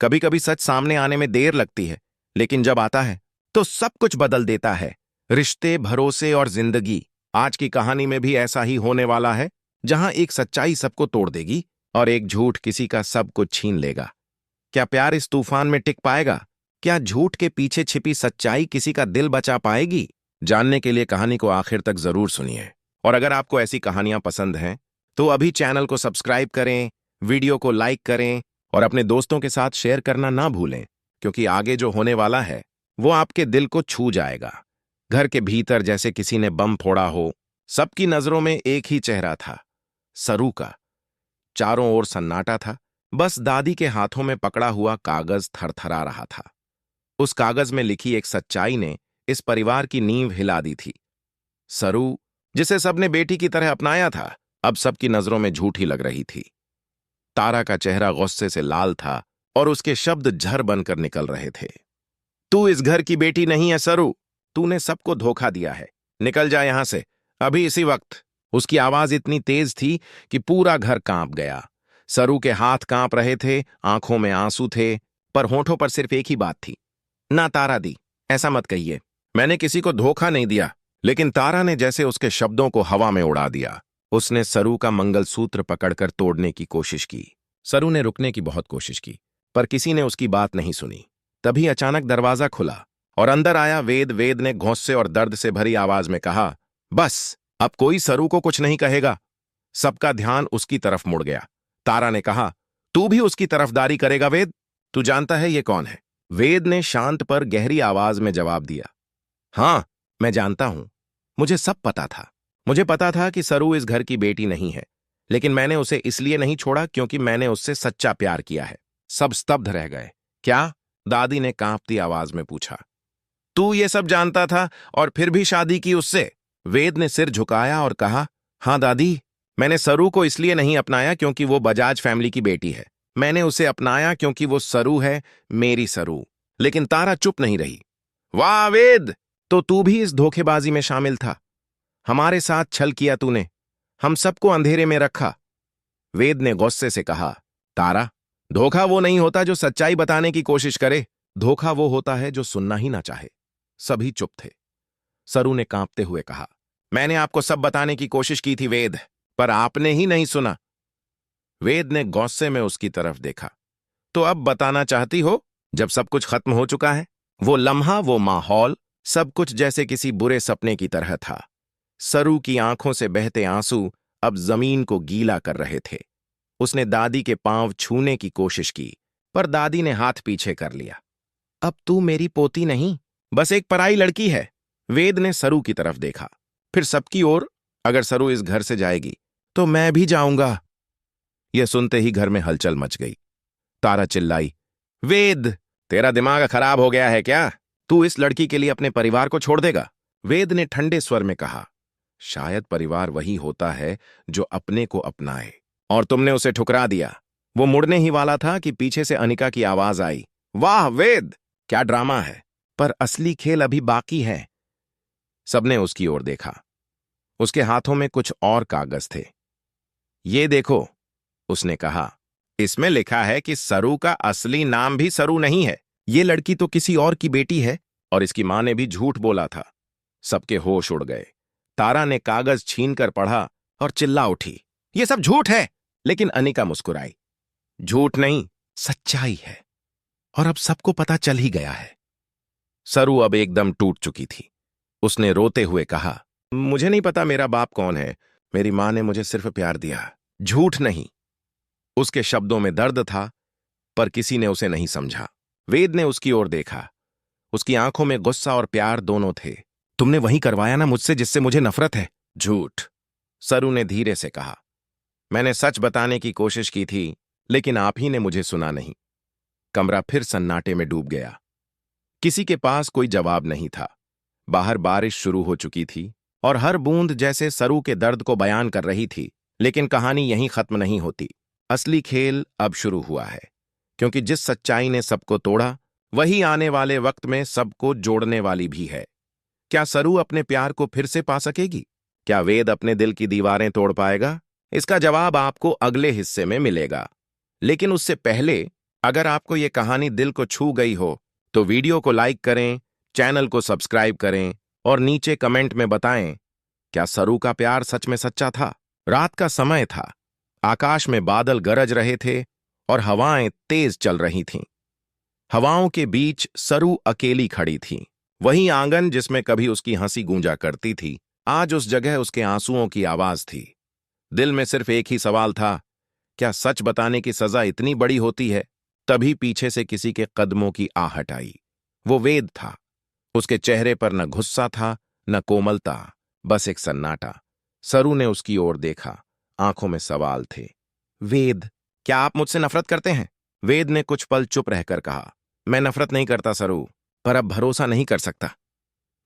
कभी कभी सच सामने आने में देर लगती है, लेकिन जब आता है तो सब कुछ बदल देता है। रिश्ते, भरोसे और जिंदगी। आज की कहानी में भी ऐसा ही होने वाला है, जहां एक सच्चाई सबको तोड़ देगी और एक झूठ किसी का सब कुछ छीन लेगा। क्या प्यार इस तूफान में टिक पाएगा? क्या झूठ के पीछे छिपी सच्चाई किसी का दिल बचा पाएगी? जानने के लिए कहानी को आखिर तक जरूर सुनिए। और अगर आपको ऐसी कहानियां पसंद हैं तो अभी चैनल को सब्सक्राइब करें, वीडियो को लाइक करें और अपने दोस्तों के साथ शेयर करना ना भूलें, क्योंकि आगे जो होने वाला है वो आपके दिल को छू जाएगा। घर के भीतर जैसे किसी ने बम फोड़ा हो। सबकी नजरों में एक ही चेहरा था, सरू का। चारों ओर सन्नाटा था, बस दादी के हाथों में पकड़ा हुआ कागज थरथरा रहा था। उस कागज में लिखी एक सच्चाई ने इस परिवार की नींव हिला दी थी। सरू, जिसे सबने बेटी की तरह अपनाया था, अब सबकी नजरों में झूठी लग रही थी। तारा का चेहरा गुस्से से लाल था और उसके शब्द झर बनकर निकल रहे थे। तू इस घर की बेटी नहीं है सरू। तूने सबको धोखा दिया है। निकल जा यहां से, अभी इसी वक्त। उसकी आवाज इतनी तेज थी कि पूरा घर कांप गया। सरू के हाथ कांप रहे थे, आंखों में आंसू थे, पर होठों पर सिर्फ एक ही बात थी, ना तारा दी, ऐसा मत कहिए। मैंने किसी को धोखा नहीं दिया। लेकिन तारा ने जैसे उसके शब्दों को हवा में उड़ा दिया। उसने सरू का मंगलसूत्र पकड़कर तोड़ने की कोशिश की। सरू ने रुकने की बहुत कोशिश की, पर किसी ने उसकी बात नहीं सुनी। तभी अचानक दरवाजा खुला और अंदर आया वेद। वेद ने गुस्से और दर्द से भरी आवाज में कहा, बस अब कोई सरू को कुछ नहीं कहेगा। सबका ध्यान उसकी तरफ मुड़ गया। तारा ने कहा, तू भी उसकी तरफदारी करेगा वेद? तू जानता है ये कौन है? वेद ने शांत पर गहरी आवाज में जवाब दिया, हां, मैं जानता हूं। मुझे सब पता था। मुझे पता था कि सरू इस घर की बेटी नहीं है, लेकिन मैंने उसे इसलिए नहीं छोड़ा क्योंकि मैंने उससे सच्चा प्यार किया है। सब स्तब्ध रह गए। क्या? दादी ने कांपती आवाज में पूछा। तू ये सब जानता था और फिर भी शादी की उससे? वेद ने सिर झुकाया और कहा, हां दादी, मैंने सरू को इसलिए नहीं अपनाया क्योंकि वो बजाज फैमिली की बेटी है। मैंने उसे अपनाया क्योंकि वो सरू है, मेरी सरू। लेकिन तारा चुप नहीं रही। वाह वेद, तो तू भी इस धोखेबाजी में शामिल था। हमारे साथ छल किया तूने, हम सबको अंधेरे में रखा। वेद ने गुस्से से कहा, तारा, धोखा वो नहीं होता जो सच्चाई बताने की कोशिश करे। धोखा वो होता है जो सुनना ही ना चाहे। सभी चुप थे। सरू ने कांपते हुए कहा, मैंने आपको सब बताने की कोशिश की थी वेद, पर आपने ही नहीं सुना। वेद ने गुस्से में उसकी तरफ देखा। तो अब बताना चाहती हो, जब सब कुछ खत्म हो चुका है? वो लम्हा, वो माहौल, सब कुछ जैसे किसी बुरे सपने की तरह था। सरू की आंखों से बहते आंसू अब जमीन को गीला कर रहे थे। उसने दादी के पांव छूने की कोशिश की, पर दादी ने हाथ पीछे कर लिया। अब तू मेरी पोती नहीं, बस एक पराई लड़की है। वेद ने सरू की तरफ देखा, फिर सबकी ओर। अगर सरू इस घर से जाएगी तो मैं भी जाऊंगा। यह सुनते ही घर में हलचल मच गई। तारा चिल्लाई, वेद, तेरा दिमाग खराब हो गया है क्या? तू इस लड़की के लिए अपने परिवार को छोड़ देगा? वेद ने ठंडे स्वर में कहा, शायद परिवार वही होता है जो अपने को अपनाए, और तुमने उसे ठुकरा दिया। वो मुड़ने ही वाला था कि पीछे से अनिका की आवाज आई, वाह वेद, क्या ड्रामा है, पर असली खेल अभी बाकी है। सबने उसकी ओर देखा। उसके हाथों में कुछ और कागज थे। ये देखो, उसने कहा, इसमें लिखा है कि सरू का असली नाम भी सरू नहीं है। ये लड़की तो किसी और की बेटी है, और इसकी मां ने भी झूठ बोला था। सबके होश उड़ गए। तारा ने कागज छीनकर पढ़ा और चिल्ला उठी, ये सब झूठ है। लेकिन अनिका मुस्कुराई, झूठ नहीं, सच्चाई है, और अब सबको पता चल ही गया है। सरू अब एकदम टूट चुकी थी। उसने रोते हुए कहा, मुझे नहीं पता मेरा बाप कौन है। मेरी मां ने मुझे सिर्फ प्यार दिया, झूठ नहीं। उसके शब्दों में दर्द था, पर किसी ने उसे नहीं समझा। वेद ने उसकी ओर देखा। उसकी आंखों में गुस्सा और प्यार दोनों थे। तुमने वही करवाया ना मुझसे जिससे मुझे नफरत है? झूठ, सरू ने धीरे से कहा। मैंने सच बताने की कोशिश की थी, लेकिन आप ही ने मुझे सुना नहीं। कमरा फिर सन्नाटे में डूब गया। किसी के पास कोई जवाब नहीं था। बाहर बारिश शुरू हो चुकी थी और हर बूंद जैसे सरू के दर्द को बयान कर रही थी। लेकिन कहानी यहीं खत्म नहीं होती। असली खेल अब शुरू हुआ है, क्योंकि जिस सच्चाई ने सबको तोड़ा, वही आने वाले वक्त में सबको जोड़ने वाली भी है। क्या सरू अपने प्यार को फिर से पा सकेगी? क्या वेद अपने दिल की दीवारें तोड़ पाएगा? इसका जवाब आपको अगले हिस्से में मिलेगा। लेकिन उससे पहले अगर आपको ये कहानी दिल को छू गई हो तो वीडियो को लाइक करें, चैनल को सब्सक्राइब करें और नीचे कमेंट में बताएं, क्या सरू का प्यार सच में सच्चा था? रात का समय था। आकाश में बादल गरज रहे थे और हवाएं तेज चल रही थीं। हवाओं के बीच सरू अकेली खड़ी थी। वही आंगन जिसमें कभी उसकी हंसी गूंजा करती थी, आज उस जगह उसके आंसुओं की आवाज थी। दिल में सिर्फ एक ही सवाल था, क्या सच बताने की सजा इतनी बड़ी होती है? तभी पीछे से किसी के कदमों की आहट आई। वो वेद था। उसके चेहरे पर न गुस्सा था न कोमलता, बस एक सन्नाटा। सरू ने उसकी ओर देखा, आंखों में सवाल थे। वेद, क्या आप मुझसे नफरत करते हैं? वेद ने कुछ पल चुप रहकर कहा, मैं नफरत नहीं करता सरू, पर अब भरोसा नहीं कर सकता।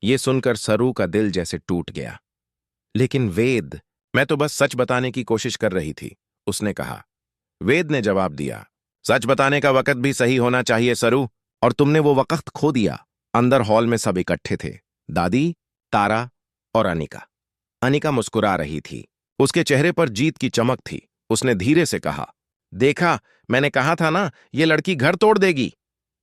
ये सुनकर सरू का दिल जैसे टूट गया। लेकिन वेद, मैं तो बस सच बताने की कोशिश कर रही थी, उसने कहा। वेद ने जवाब दिया, सच बताने का वक्त भी सही होना चाहिए सरू, और तुमने वो वक्त खो दिया। अंदर हॉल में सब इकट्ठे थे, दादी, तारा और अनिका। अनिका मुस्कुरा रही थी। उसके चेहरे पर जीत की चमक थी। उसने धीरे से कहा, देखा, मैंने कहा था ना, ये लड़की घर तोड़ देगी।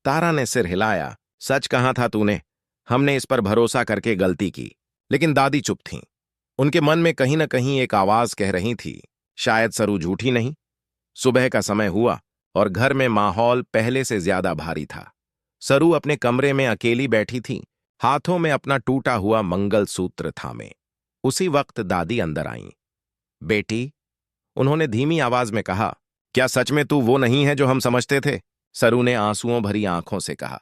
तारा ने सिर हिलाया, सच कहा था तूने। हमने इस पर भरोसा करके गलती की। लेकिन दादी चुप थीं। उनके मन में कहीं न कहीं एक आवाज कह रही थी, शायद सरू झूठी नहीं। सुबह का समय हुआ और घर में माहौल पहले से ज्यादा भारी था। सरू अपने कमरे में अकेली बैठी थी, हाथों में अपना टूटा हुआ मंगलसूत्र थामे। उसी वक्त दादी अंदर आईं। बेटी, उन्होंने धीमी आवाज में कहा, क्या सच में तू वो नहीं है जो हम समझते थे? सरू ने आंसुओं भरी आंखों से कहा,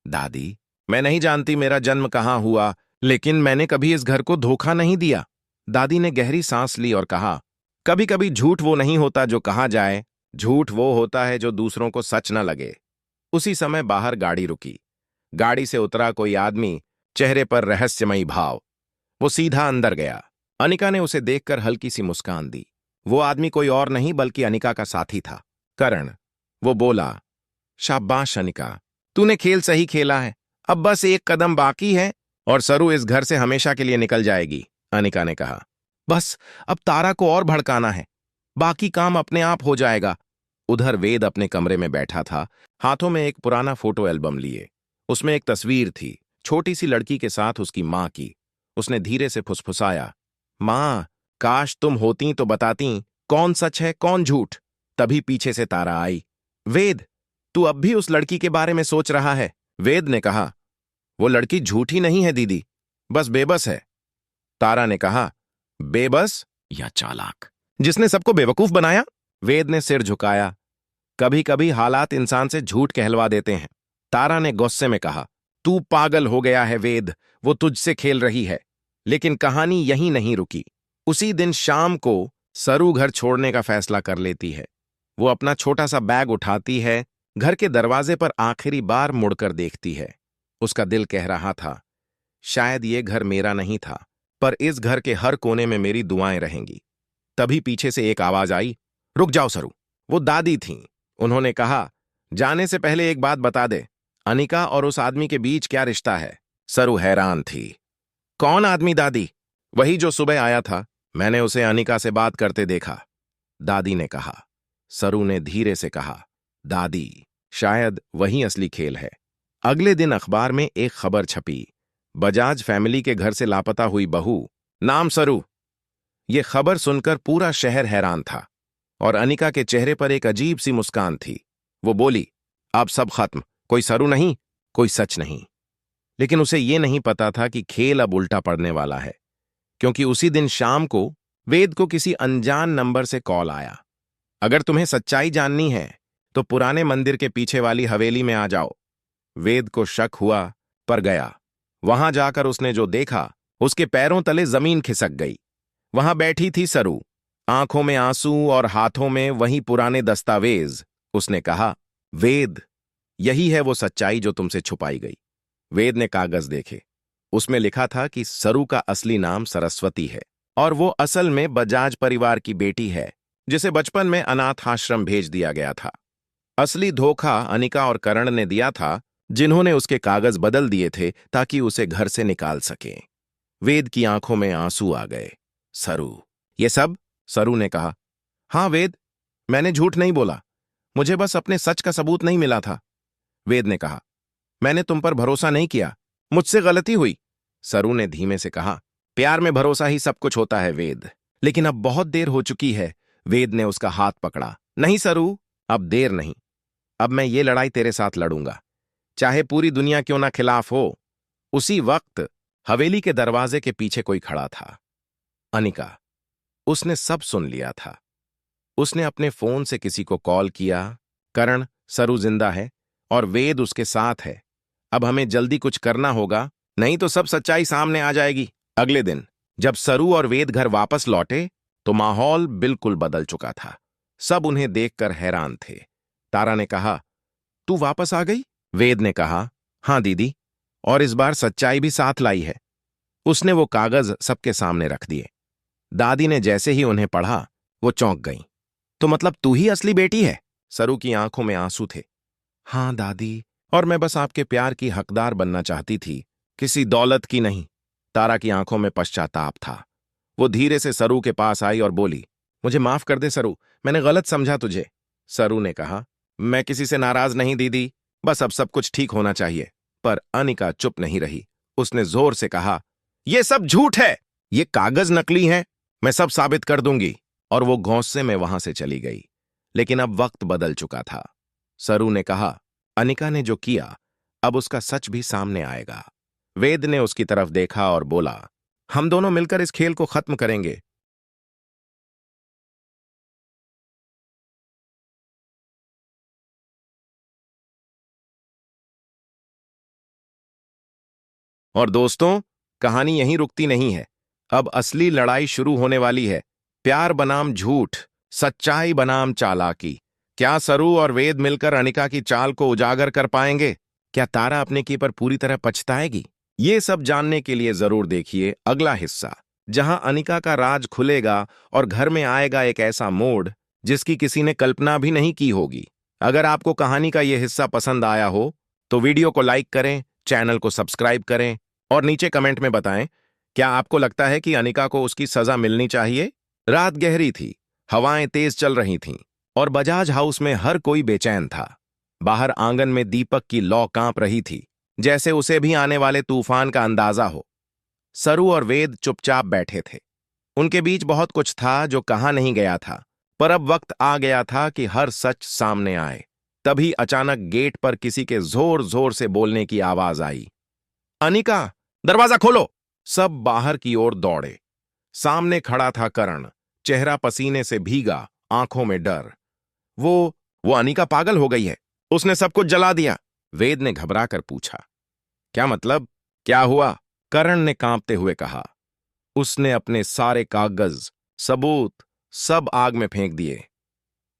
दादी, मैं नहीं जानती मेरा जन्म कहाँ हुआ, लेकिन मैंने कभी इस घर को धोखा नहीं दिया। दादी ने गहरी सांस ली और कहा, कभी कभी झूठ वो नहीं होता जो कहा जाए, झूठ वो होता है जो दूसरों को सच न लगे। उसी समय बाहर गाड़ी रुकी। गाड़ी से उतरा कोई आदमी, चेहरे पर रहस्यमयी भाव। वो सीधा अंदर गया। अनिका ने उसे देखकर हल्की सी मुस्कान दी। वो आदमी कोई और नहीं बल्कि अनिका का साथी था, करण। वो बोला, शाबाश अनिका, तूने खेल सही खेला है। अब बस एक कदम बाकी है और सरू इस घर से हमेशा के लिए निकल जाएगी। अनिका ने कहा, बस अब तारा को और भड़काना है, बाकी काम अपने आप हो जाएगा। उधर वेद अपने कमरे में बैठा था, हाथों में एक पुराना फोटो एल्बम लिए। उसमें एक तस्वीर थी, छोटी सी लड़की के साथ उसकी मां की। उसने धीरे से फुसफुसाया, मां, काश तुम होती तो बताती कौन सच है कौन झूठ। तभी पीछे से तारा आई। वेद, तू अब भी उस लड़की के बारे में सोच रहा है? वेद ने कहा, वो लड़की झूठी नहीं है दीदी, बस बेबस है। तारा ने कहा, बेबस या चालाक, जिसने सबको बेवकूफ बनाया? वेद ने सिर झुकाया। कभी कभी हालात इंसान से झूठ कहलवा देते हैं। तारा ने गुस्से में कहा, तू पागल हो गया है वेद, वो तुझसे खेल रही है। लेकिन कहानी यहीं नहीं रुकी। उसी दिन शाम को सरू घर छोड़ने का फैसला कर लेती है। वो अपना छोटा सा बैग उठाती है, घर के दरवाजे पर आखिरी बार मुड़कर देखती है। उसका दिल कह रहा था, शायद ये घर मेरा नहीं था, पर इस घर के हर कोने में मेरी दुआएं रहेंगी। तभी पीछे से एक आवाज आई, रुक जाओ सरू। वो दादी थीं। उन्होंने कहा, जाने से पहले एक बात बता दे, अनिका और उस आदमी के बीच क्या रिश्ता है? सरू हैरान थी। कौन आदमी दादी? वही जो सुबह आया था, मैंने उसे अनिका से बात करते देखा, दादी ने कहा। सरू ने धीरे से कहा, दादी, शायद वही असली खेल है। अगले दिन अखबार में एक खबर छपी, बजाज फैमिली के घर से लापता हुई बहू, नाम सरू। ये खबर सुनकर पूरा शहर हैरान था और अनिका के चेहरे पर एक अजीब सी मुस्कान थी। वो बोली, अब सब खत्म, कोई सरू नहीं, कोई सच नहीं। लेकिन उसे ये नहीं पता था कि खेल अब उल्टा पड़ने वाला है, क्योंकि उसी दिन शाम को वेद को किसी अनजान नंबर से कॉल आया। अगर तुम्हें सच्चाई जाननी है तो पुराने मंदिर के पीछे वाली हवेली में आ जाओ। वेद को शक हुआ, पर गया। वहां जाकर उसने जो देखा, उसके पैरों तले जमीन खिसक गई। वहां बैठी थी सरू, आंखों में आंसू और हाथों में वही पुराने दस्तावेज। उसने कहा, वेद, यही है वो सच्चाई जो तुमसे छुपाई गई। वेद ने कागज देखे। उसमें लिखा था कि सरू का असली नाम सरस्वती है और वो असल में बजाज परिवार की बेटी है, जिसे बचपन में अनाथ आश्रम भेज दिया गया था। असली धोखा अनिका और करण ने दिया था, जिन्होंने उसके कागज बदल दिए थे ताकि उसे घर से निकाल सकें। वेद की आंखों में आंसू आ गए। सरू, ये सब? सरू ने कहा, हां वेद, मैंने झूठ नहीं बोला। मुझे बस अपने सच का सबूत नहीं मिला था। वेद ने कहा, मैंने तुम पर भरोसा नहीं किया, मुझसे गलती हुई। सरू ने धीमे से कहा, प्यार में भरोसा ही सब कुछ होता है वेद, लेकिन अब बहुत देर हो चुकी है। वेद ने उसका हाथ पकड़ा। नहीं सरू, अब देर नहीं। अब मैं ये लड़ाई तेरे साथ लड़ूंगा, चाहे पूरी दुनिया क्यों ना खिलाफ हो। उसी वक्त हवेली के दरवाजे के पीछे कोई खड़ा था। अनिका। उसने सब सुन लिया था। उसने अपने फोन से किसी को कॉल किया। करण, सरू जिंदा है और वेद उसके साथ है। अब हमें जल्दी कुछ करना होगा, नहीं तो सब सच्चाई सामने आ जाएगी। अगले दिन जब सरू और वेद घर वापस लौटे तो माहौल बिल्कुल बदल चुका था। सब उन्हें देखकर हैरान थे। तारा ने कहा, तू वापस आ गई? वेद ने कहा, हां दीदी, और इस बार सच्चाई भी साथ लाई है। उसने वो कागज सबके सामने रख दिए। दादी ने जैसे ही उन्हें पढ़ा वो चौंक गईं। तो मतलब तू ही असली बेटी है? सरू की आंखों में आंसू थे। हां दादी, और मैं बस आपके प्यार की हकदार बनना चाहती थी, किसी दौलत की नहीं। तारा की आंखों में पश्चाताप था। वो धीरे से सरू के पास आई और बोली, मुझे माफ कर दे सरू, मैंने गलत समझा तुझे। सरू ने कहा, मैं किसी से नाराज नहीं दीदी, बस अब सब कुछ ठीक होना चाहिए। पर अनिका चुप नहीं रही। उसने जोर से कहा, यह सब झूठ है, ये कागज नकली हैं, मैं सब साबित कर दूंगी। और वो गौस्से में वहां से चली गई। लेकिन अब वक्त बदल चुका था। सरू ने कहा, अनिका ने जो किया, अब उसका सच भी सामने आएगा। वेद ने उसकी तरफ देखा और बोला, हम दोनों मिलकर इस खेल को खत्म करेंगे। और दोस्तों, कहानी यहीं रुकती नहीं है। अब असली लड़ाई शुरू होने वाली है। प्यार बनाम झूठ, सच्चाई बनाम चालाकी। क्या सरू और वेद मिलकर अनिका की चाल को उजागर कर पाएंगे? क्या तारा अपने की पर पूरी तरह पछताएगी? ये सब जानने के लिए जरूर देखिए अगला हिस्सा, जहां अनिका का राज खुलेगा और घर में आएगा एक ऐसा मोड़ जिसकी किसी ने कल्पना भी नहीं की होगी। अगर आपको कहानी का यह हिस्सा पसंद आया हो तो वीडियो को लाइक करें, चैनल को सब्सक्राइब करें और नीचे कमेंट में बताएं, क्या आपको लगता है कि अनिका को उसकी सजा मिलनी चाहिए? रात गहरी थी, हवाएं तेज चल रही थीं और बजाज हाउस में हर कोई बेचैन था। बाहर आंगन में दीपक की लौ कांप रही थी, जैसे उसे भी आने वाले तूफान का अंदाजा हो। सरू और वेद चुपचाप बैठे थे। उनके बीच बहुत कुछ था जो कहा नहीं गया था, पर अब वक्त आ गया था कि हर सच सामने आए। तभी अचानक गेट पर किसी के जोर जोर से बोलने की आवाज आई, अनिका, दरवाजा खोलो। सब बाहर की ओर दौड़े। सामने खड़ा था करण, चेहरा पसीने से भीगा, आंखों में डर। वो अनिका पागल हो गई है, उसने सब कुछ जला दिया। वेद ने घबराकर पूछा, क्या मतलब, क्या हुआ? करण ने कांपते हुए कहा, उसने अपने सारे कागज, सबूत सब आग में फेंक दिए।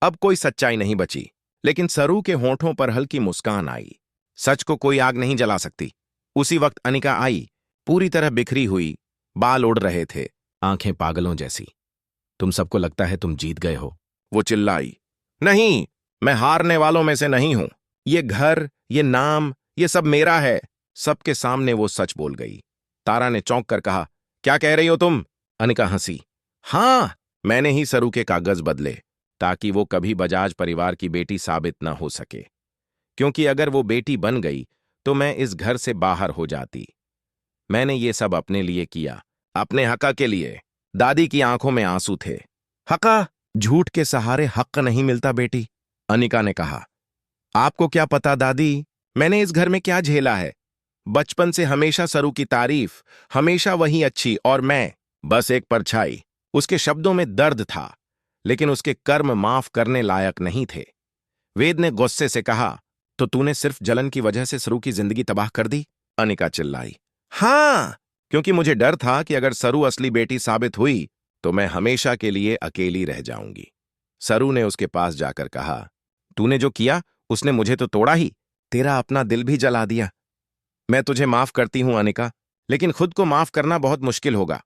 अब कोई सच्चाई नहीं बची। लेकिन सरू के होंठों पर हल्की मुस्कान आई। सच को कोई आग नहीं जला सकती। उसी वक्त अनिका आई, पूरी तरह बिखरी हुई, बाल उड़ रहे थे, आंखें पागलों जैसी। तुम सबको लगता है तुम जीत गए हो, वो चिल्लाई। नहीं, मैं हारने वालों में से नहीं हूं। ये घर, ये नाम, ये सब मेरा है। सबके सामने वो सच बोल गई। तारा ने चौंक कर कहा, क्या कह रही हो तुम? अनिका हंसी, हां, मैंने ही सरू के कागज बदले ताकि वो कभी बजाज परिवार की बेटी साबित न हो सके। क्योंकि अगर वो बेटी बन गई तो मैं इस घर से बाहर हो जाती। मैंने ये सब अपने लिए किया, अपने हका के लिए। दादी की आंखों में आंसू थे। हका? झूठ के सहारे हक नहीं मिलता बेटी, अनिका ने कहा। आपको क्या पता दादी, मैंने इस घर में क्या झेला है। बचपन से हमेशा सरू की तारीफ, हमेशा वही अच्छी, और मैं बस एक परछाई। उसके शब्दों में दर्द था, लेकिन उसके कर्म माफ करने लायक नहीं थे। वेद ने गुस्से से कहा, तो तूने सिर्फ जलन की वजह से सरू की जिंदगी तबाह कर दी? अनिका चिल्लाई, हां, क्योंकि मुझे डर था कि अगर सरू असली बेटी साबित हुई तो मैं हमेशा के लिए अकेली रह जाऊंगी। सरू ने उसके पास जाकर कहा, तूने जो किया उसने मुझे तो तोड़ा ही, तेरा अपना दिल भी जला दिया। मैं तुझे माफ करती हूं अनिका, लेकिन खुद को माफ करना बहुत मुश्किल होगा।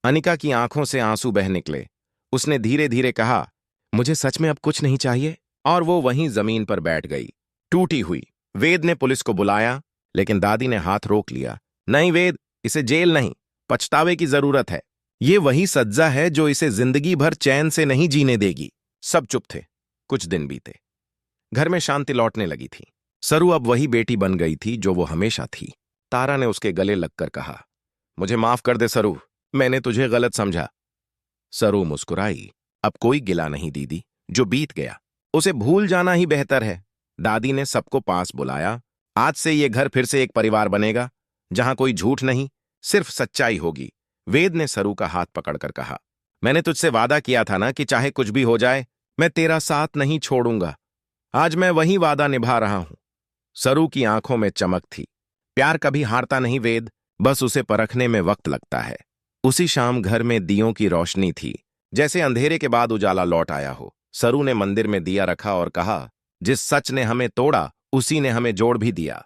अनिका की आंखों से आंसू बह निकले। उसने धीरे धीरे कहा, मुझे सच में अब कुछ नहीं चाहिए, और वो वहीं जमीन पर बैठ गई, टूटी हुई। वेद ने पुलिस को बुलाया, लेकिन दादी ने हाथ रोक लिया। नहीं वेद, इसे जेल नहीं, पछतावे की जरूरत है। ये वही सज्जा है जो इसे जिंदगी भर चैन से नहीं जीने देगी। सब चुप थे। कुछ दिन बीते। घर में शांति लौटने लगी थी। सरू अब वही बेटी बन गई थी जो वो हमेशा थी। तारा ने उसके गले लगकर कहा, मुझे माफ कर दे सरू, मैंने तुझे गलत समझा। सरू मुस्कुराई। अब कोई गिला नहीं दीदी, जो बीत गया उसे भूल जाना ही बेहतर है। दादी ने सबको पास बुलाया। आज से ये घर फिर से एक परिवार बनेगा, जहां कोई झूठ नहीं, सिर्फ सच्चाई होगी। वेद ने सरू का हाथ पकड़कर कहा, मैंने तुझसे वादा किया था ना कि चाहे कुछ भी हो जाए मैं तेरा साथ नहीं छोड़ूंगा। आज मैं वही वादा निभा रहा हूं। सरू की आंखों में चमक थी। प्यार कभी हारता नहीं वेद, बस उसे परखने में वक्त लगता है। उसी शाम घर में दियों की रोशनी थी, जैसे अंधेरे के बाद उजाला लौट आया हो। सरू ने मंदिर में दिया रखा और कहा, जिस सच ने हमें तोड़ा उसी ने हमें जोड़ भी दिया।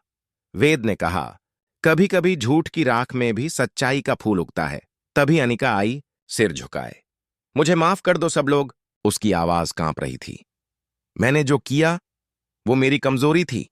वेद ने कहा, कभी कभी झूठ की राख में भी सच्चाई का फूल उगता है। तभी अनिका आई, सिर झुकाए। मुझे माफ कर दो सब लोग। उसकी आवाज कांप रही थी। मैंने जो किया वो मेरी कमजोरी थी।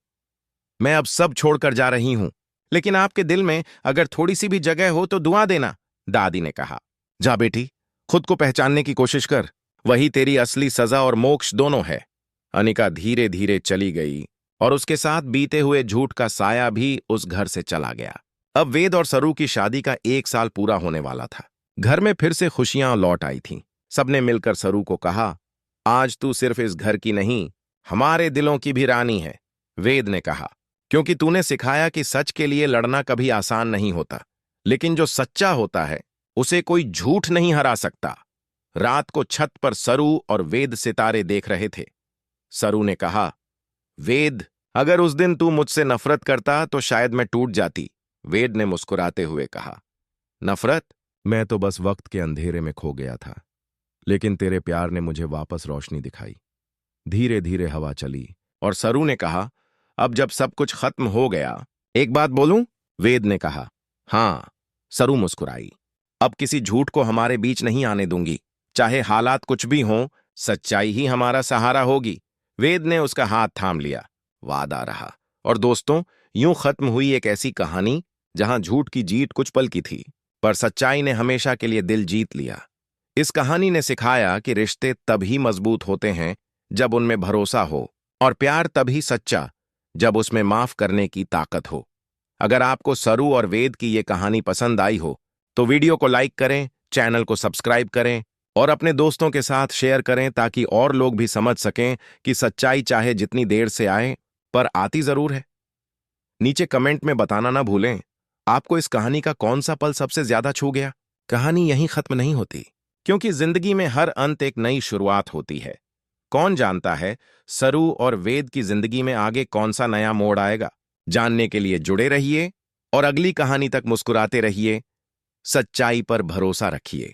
मैं अब सब छोड़कर जा रही हूं, लेकिन आपके दिल में अगर थोड़ी सी भी जगह हो तो दुआ देना, दादी ने कहा। जा बेटी, खुद को पहचानने की कोशिश कर, वही तेरी असली सजा और मोक्ष दोनों है। अनिका धीरे धीरे चली गई और उसके साथ बीते हुए झूठ का साया भी उस घर से चला गया। अब वेद और सरू की शादी का 1 साल पूरा होने वाला था। घर में फिर से खुशियां लौट आई थीं। सबने मिलकर सरू को कहा, आज तू सिर्फ इस घर की नहीं, हमारे दिलों की भी रानी है। वेद ने कहा, क्योंकि तूने सिखाया कि सच के लिए लड़ना कभी आसान नहीं होता, लेकिन जो सच्चा होता है उसे कोई झूठ नहीं हरा सकता। रात को छत पर सरू और वेद सितारे देख रहे थे। सरू ने कहा, वेद, अगर उस दिन तू मुझसे नफरत करता तो शायद मैं टूट जाती। वेद ने मुस्कुराते हुए कहा, नफरत? मैं तो बस वक्त के अंधेरे में खो गया था, लेकिन तेरे प्यार ने मुझे वापस रोशनी दिखाई। धीरे धीरे हवा चली और सरू ने कहा, अब जब सब कुछ खत्म हो गया, एक बात बोलूं? वेद ने कहा, हां। सरू मुस्कुराई, अब किसी झूठ को हमारे बीच नहीं आने दूंगी। चाहे हालात कुछ भी हों, सच्चाई ही हमारा सहारा होगी। वेद ने उसका हाथ थाम लिया। वादा रहा। और दोस्तों, यूं खत्म हुई एक ऐसी कहानी जहां झूठ की जीत कुछ पल की थी, पर सच्चाई ने हमेशा के लिए दिल जीत लिया। इस कहानी ने सिखाया कि रिश्ते तभी मजबूत होते हैं जब उनमें भरोसा हो, और प्यार तभी सच्चा जब उसमें माफ करने की ताकत हो। अगर आपको सरू और वेद की ये कहानी पसंद आई हो तो वीडियो को लाइक करें, चैनल को सब्सक्राइब करें और अपने दोस्तों के साथ शेयर करें, ताकि और लोग भी समझ सकें कि सच्चाई चाहे जितनी देर से आए, पर आती जरूर है। नीचे कमेंट में बताना ना भूलें, आपको इस कहानी का कौन सा पल सबसे ज्यादा छू गया। कहानी यहीं खत्म नहीं होती, क्योंकि जिंदगी में हर अंत एक नई शुरुआत होती है। कौन जानता है सरू और वेद की जिंदगी में आगे कौन सा नया मोड़ आएगा। जानने के लिए जुड़े रहिए और अगली कहानी तक मुस्कुराते रहिए। सच्चाई पर भरोसा रखिए।